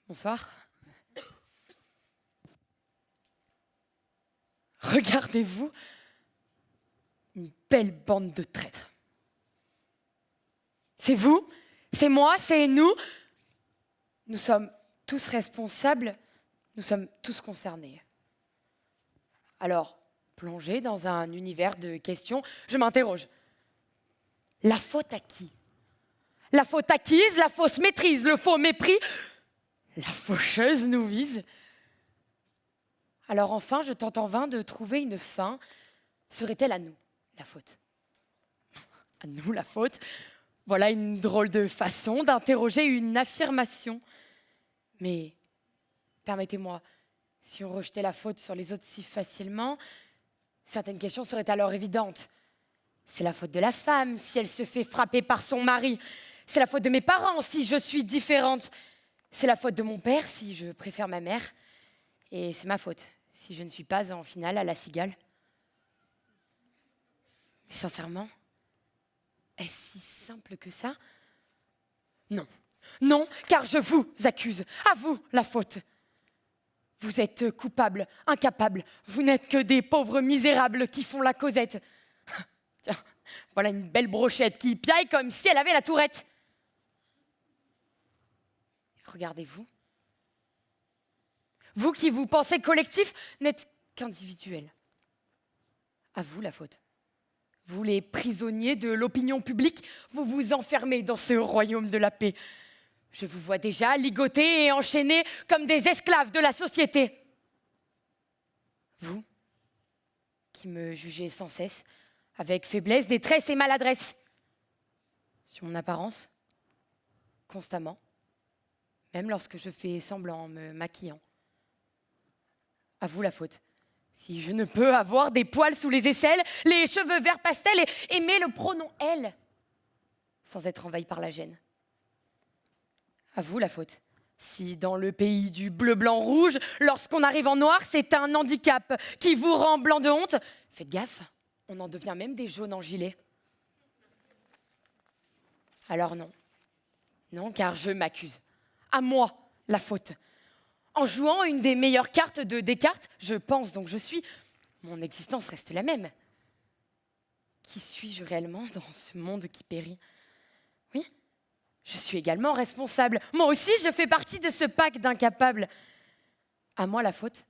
Bonsoir. Regardez-vous, une belle bande de traîtres. C'est vous, c'est moi, c'est nous. Nous sommes tous responsables, nous sommes tous concernés. Alors, plongé dans un univers de questions, je m'interroge. La faute à qui? La faute acquise, la fausse maîtrise, le faux mépris, la faucheuse nous vise. Alors enfin, je tente en vain de trouver une fin. Serait-elle à nous, la faute? À nous, la faute? Voilà une drôle de façon d'interroger une affirmation. Mais, permettez-moi, si on rejetait la faute sur les autres si facilement, certaines questions seraient alors évidentes. C'est la faute de la femme si elle se fait frapper par son mari. C'est la faute de mes parents si je suis différente. C'est la faute de mon père si je préfère ma mère. Et c'est ma faute si je ne suis pas en finale à la cigale. Mais sincèrement, est-ce si simple que ça? Non. Non, car je vous accuse. À vous la faute. Vous êtes coupables, incapables. Vous n'êtes que des pauvres misérables qui font la causette. Tiens, voilà une belle brochette qui piaille comme si elle avait la tourette. Regardez-vous. Vous qui vous pensez collectif, n'êtes qu'individuel. À vous la faute. Vous les prisonniers de l'opinion publique, vous vous enfermez dans ce royaume de la paix. Je vous vois déjà ligotés et enchaînés comme des esclaves de la société. Vous, qui me jugez sans cesse, avec faiblesse, détresse et maladresse, sur mon apparence, constamment, même lorsque je fais semblant en me maquillant. À vous la faute. Si je ne peux avoir des poils sous les aisselles, les cheveux vert pastel et aimer le pronom « elle » sans être envahi par la gêne. À vous la faute. Si dans le pays du bleu, blanc, rouge, lorsqu'on arrive en noir, c'est un handicap qui vous rend blanc de honte, faites gaffe, on en devient même des jaunes en gilet. Alors non. Non, car je m'accuse. À moi la faute. En jouant une des meilleures cartes de Descartes, je pense donc je suis, mon existence reste la même. Qui suis-je réellement dans ce monde qui périt? Oui, je suis également responsable. Moi aussi, je fais partie de ce pack d'incapables. À moi la faute.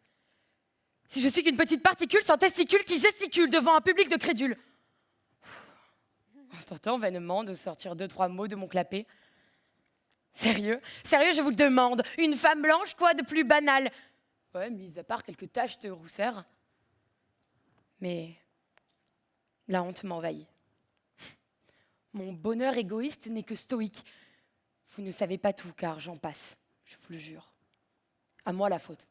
Si je suis qu'une petite particule sans testicule qui gesticule devant un public de crédules. En tentant vainement de sortir 2-3 mots de mon clapet. Sérieux, je vous le demande. Une femme blanche, quoi de plus banal? Ouais, mis à part quelques taches de rousseur. Mais la honte m'envahit. Mon bonheur égoïste n'est que stoïque. Vous ne savez pas tout, car j'en passe, je vous le jure. À moi la faute.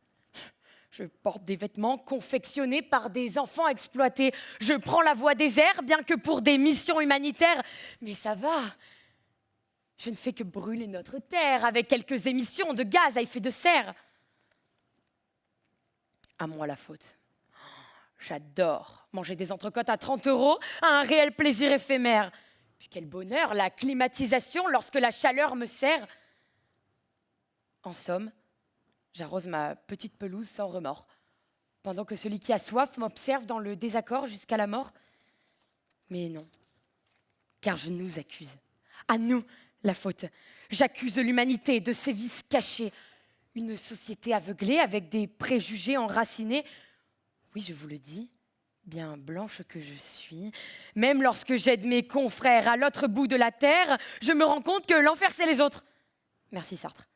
Je porte des vêtements confectionnés par des enfants exploités. Je prends la voie des airs, bien que pour des missions humanitaires. Mais ça va. Je ne fais que brûler notre terre avec quelques émissions de gaz à effet de serre. À moi la faute. J'adore manger des entrecôtes à 30 €, un réel plaisir éphémère. Puis quel bonheur, la climatisation lorsque la chaleur me serre. En somme, j'arrose ma petite pelouse sans remords, pendant que celui qui a soif m'observe dans le désaccord jusqu'à la mort. Mais non, car je nous accuse. À nous la faute. J'accuse l'humanité de ses vices cachés. Une société aveuglée avec des préjugés enracinés. Oui, je vous le dis, bien blanche que je suis, même lorsque j'aide mes confrères à l'autre bout de la terre, je me rends compte que l'enfer, c'est les autres. Merci Sartre.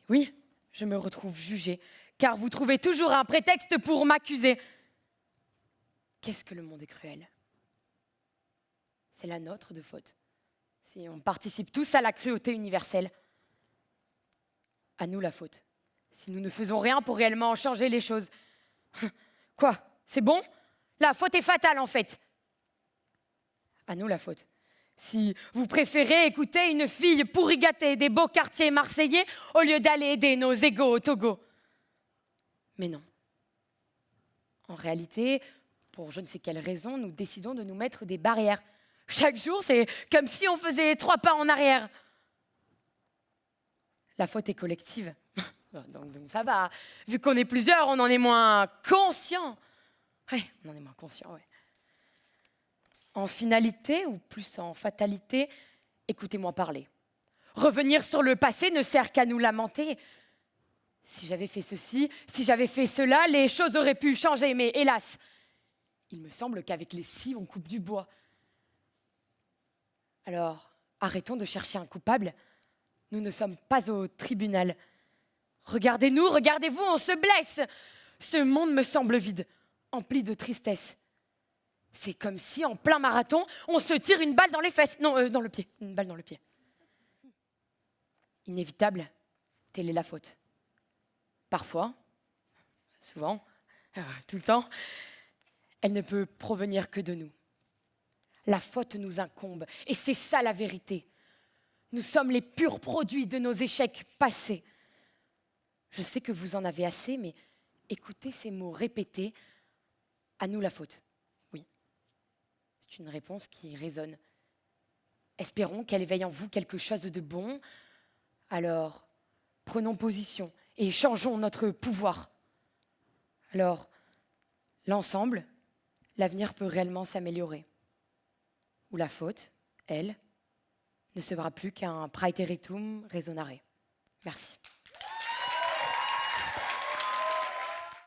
Oui, je me retrouve jugée, car vous trouvez toujours un prétexte pour m'accuser. Qu'est-ce que le monde est cruel? C'est la nôtre de faute. Si on participe tous à la cruauté universelle. À nous la faute. Si nous ne faisons rien pour réellement changer les choses. Quoi? C'est bon? La faute est fatale en fait. À nous la faute. Si vous préférez écouter une fille pourrigatée des beaux quartiers marseillais au lieu d'aller aider nos égaux au Togo. Mais non. En réalité, pour je ne sais quelle raison, nous décidons de nous mettre des barrières. Chaque jour, c'est comme si on faisait 3 pas en arrière. La faute est collective. donc ça va. Vu qu'on est plusieurs, on en est moins conscient. Ouais, on en est moins conscient, ouais. En finalité, ou plus en fatalité, écoutez-moi parler. Revenir sur le passé ne sert qu'à nous lamenter. Si j'avais fait ceci, si j'avais fait cela, les choses auraient pu changer, mais hélas, il me semble qu'avec les scies, on coupe du bois. Alors, arrêtons de chercher un coupable. Nous ne sommes pas au tribunal. Regardez-nous, regardez-vous, on se blesse. Ce monde me semble vide, empli de tristesse. C'est comme si, en plein marathon, on se tire une balle dans les fesses. Non, dans le pied. Une balle dans le pied. Inévitable, telle est la faute. Parfois, souvent, tout le temps, elle ne peut provenir que de nous. La faute nous incombe, et c'est ça la vérité. Nous sommes les purs produits de nos échecs passés. Je sais que vous en avez assez, mais écoutez ces mots répétés. À nous la faute. Oui, c'est une réponse qui résonne. Espérons qu'elle éveille en vous quelque chose de bon. Alors, prenons position et changeons notre pouvoir. Alors, l'ensemble, l'avenir peut réellement s'améliorer. Ou la faute, elle, ne sera plus qu'un praeteritum raisonare. Merci.